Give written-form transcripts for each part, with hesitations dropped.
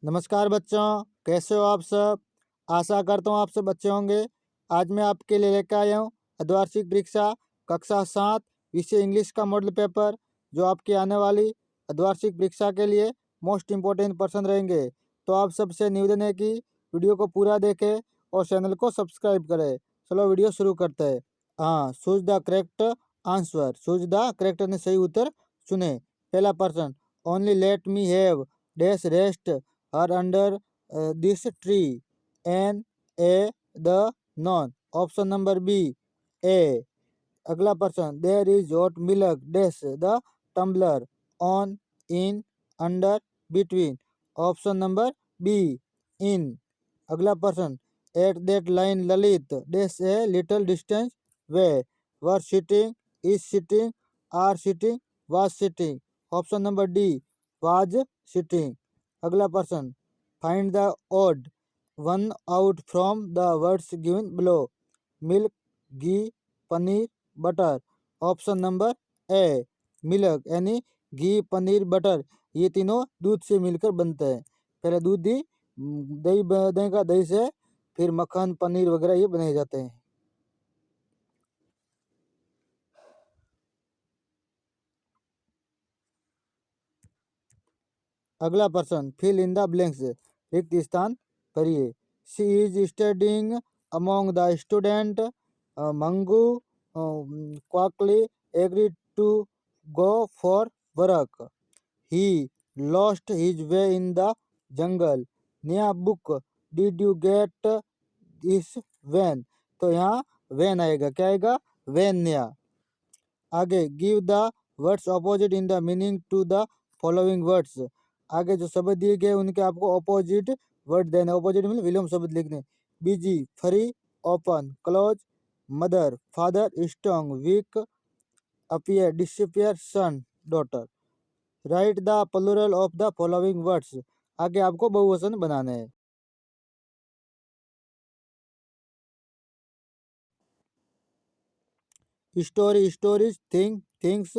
नमस्कार बच्चों, कैसे हो आप सब। आशा करता हूँ आप सब अच्छे होंगे। आज मैं आपके लिए लेकर आया हूँ अर्धवार्षिक परीक्षा कक्षा 7 विषय इंग्लिश का मॉडल पेपर, जो आपकी आने वाली अर्धवार्षिक परीक्षा के लिए मोस्ट इम्पोर्टेंट पर्सन रहेंगे। तो आप सबसे निवेदन है कि वीडियो को पूरा देखें और चैनल को सब्सक्राइब करें। चलो वीडियो शुरू करते हैं। हाँ, choose the correct answer. Choose the correct ने सही उत्तर चुने। पहला person, only let me have dash rest are under this tree. N A the none. Option number B A. अगला person, there is hot milk dash the tumbler on in under between. Option number B in. अगला person, at that line Lalit dash a little distance way. Were sitting, is sitting, are sitting, was sitting. Option number D was sitting. अगला person, find the odd one out from the words given below. Milk, ghee, paneer, butter. Option number A milk यानी घी, paneer, butter ये तीनों दूध से मिलकर बनते हैं। पहले दूध ही दही बनेगा, दही से फिर मक्खन, पनीर वगैरह ये बनाए जाते हैं। अगला person, fill in the blanks रिक्त स्थान भरिए। She is studying among the student. Mangu quickly agree to go for work. He lost his way in the jungle. नया book did you get this when. तो यहाँ वैन आएगा, क्या आएगा? When नया। आगे, give the words opposite in the meaning to the following words. आगे जो शब्द दिए गए उनके आपको ऑपोजिट वर्ड देने। ऑपोजिट मीन विलोम शब्द लिखने। Busy, free, open, close, mother, father, strong, weak, appear, disappear, son, daughter. Write the plural of the following words. आगे आपको बहुवचन बनाने हैं। Story, stories, thing, things,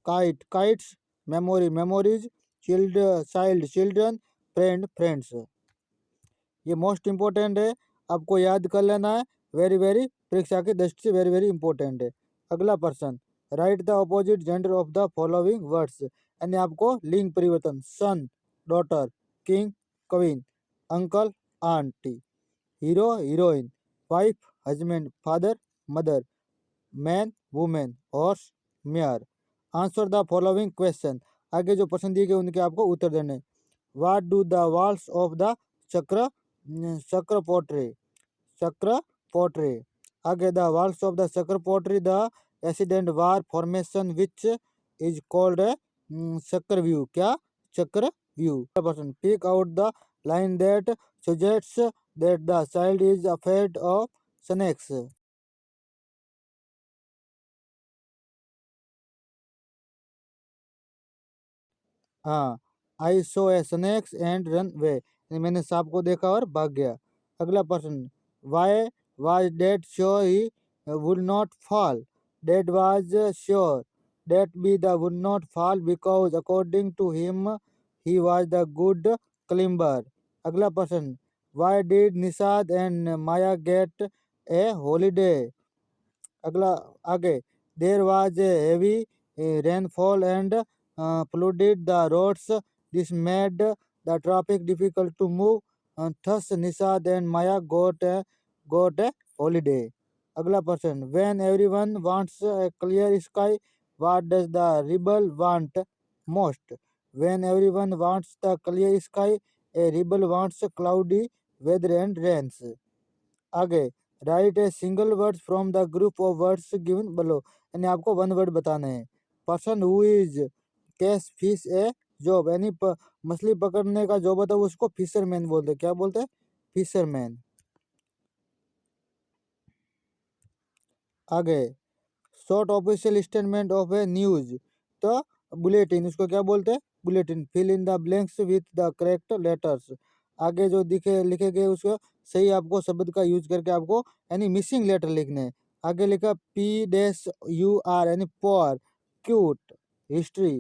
kite, kites, memory, memories, child, children, friend, friends. ये most important है, आपको याद कर लेना है। वेरी वेरी परीक्षा की दृष्टि से वेरी वेरी इंपॉर्टेंट है। अगला person, write the opposite gender of the following words. यानी आपको लिंग परिवर्तन। Son, daughter, king, queen, uncle, aunty, hero, heroine, wife, husband, father, mother, man, women, horse, mayor. Answer the following question. आगे जो प्रश्न दिए गए उनके आपको उत्तर देने। What do the walls of the chakra chakra pottery. Chakra pottery. आगे, the walls of the chakra pottery the accident war formation which is called chakra view. क्या? Chakra view. Person, pick out the line that suggests that the child is afraid of snakes. हाँ, I saw a snakes and run way. मैंने सांप को देखा और भाग गया। अगला person, why was dad sure he would not fall. Dad was sure that be the would not fall because according to him he was the good climber. अगला person, why did Nishad and Maya gate A holiday. अगला आगे, there was a heavy rainfall and flooded the roads. This made the traffic difficult to move. Thus, Nishad and Maya got a holiday. अगला person, when everyone wants a clear sky, what does the rebel want most? When everyone wants the clear sky, a rebel wants cloudy weather and rains. आगे, right a single word from the group of words given below. यानी आपको one word बताने हैं। Person who is catch fish A job, यानी मछली पकड़ने का job होता है उसको फिशरमैन बोलते हैं। क्या बोलते हैं? फिशरमैन। आगे, short official statement of a news तो बुलेटिन, उसको क्या बोलते हैं? Bulletin. Fill in the blanks with the correct letters. आगे जो लिखे गए उसको सही आपको शब्द का यूज करके आपको यानी मिसिंग लेटर लिखने हैं। आगे लिखा PUR यानी poor, cute, history.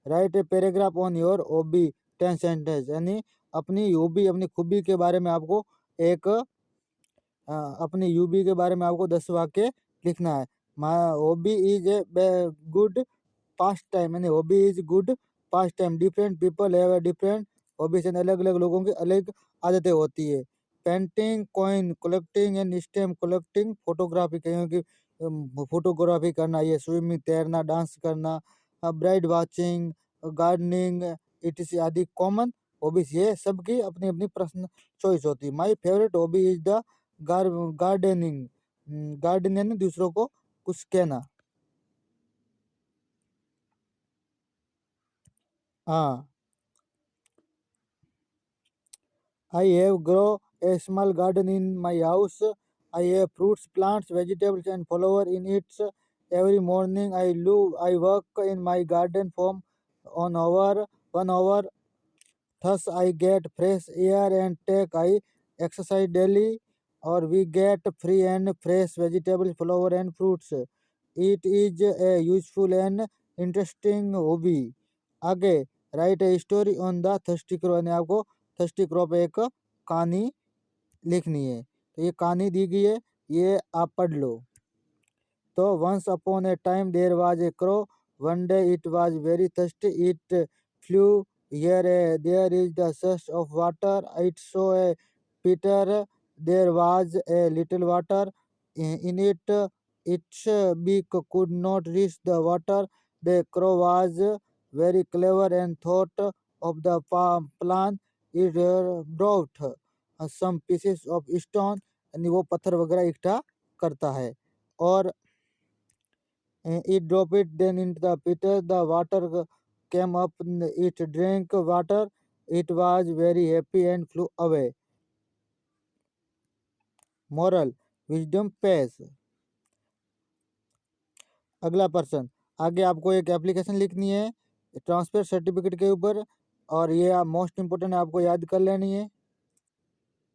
Write a paragraph on your hobby, 10 sentence, यानी अपनी यूबी अपनी खूबी के बारे में आपको एक अपनी यूबी के बारे में आपको 10 वाक्य लिखना है। My hobby is a good pastime, यानी hobby is good pastime. Different people have different hobbies, यानी अलग अलग लोगों की अलग आदतें होती है। Painting, coin collecting and stamp collecting. Photography, कहीं की फोटोग्राफी करना, ये स्विमिंग, तैरना, डांस करना, ब्राइड वॉचिंग, गार्डनिंग, इट्स आदि कॉमन हॉबीज। ये सबकी अपनी अपनी पर्सनल चॉइस होती है। My favourite hobby is the gardening. Garden यानी दूसरों को कुछ कहना। हाँ, I have grow a small garden in my house. I have fruits, plants, vegetables, and flower in it. Every morning I work in my garden for 1 hour. Thus I get fresh air and take I exercise daily. Or we get free and fresh vegetables, flower and fruits. It is a useful and interesting hobby. आगे right a story on the thirsty crow, यानी आपको thirsty crow पे एक कहानी लिखनी है। तो ये कहानी दी गई है, ये आप पढ़ लो। तो once upon a time there was a crow. One day it was very thirsty. It flew here. There is the source of water. It saw a Peter. There was a little water in it. Its beak could not reach the water. The crow was very clever and thought of the plan. It brought some pieces of stone, यानी वो पत्थर वगैरह इकट्ठा करता है, और it dropped it then into the pit. The water came up. It drank water. It was very happy and flew away. Moral: wisdom pays. अगला person, आगे आपको एक एप्लीकेशन लिखनी है ट्रांसफर सर्टिफिकेट के ऊपर, और ये आप मोस्ट इम्पोर्टेंट आपको याद कर लेनी है।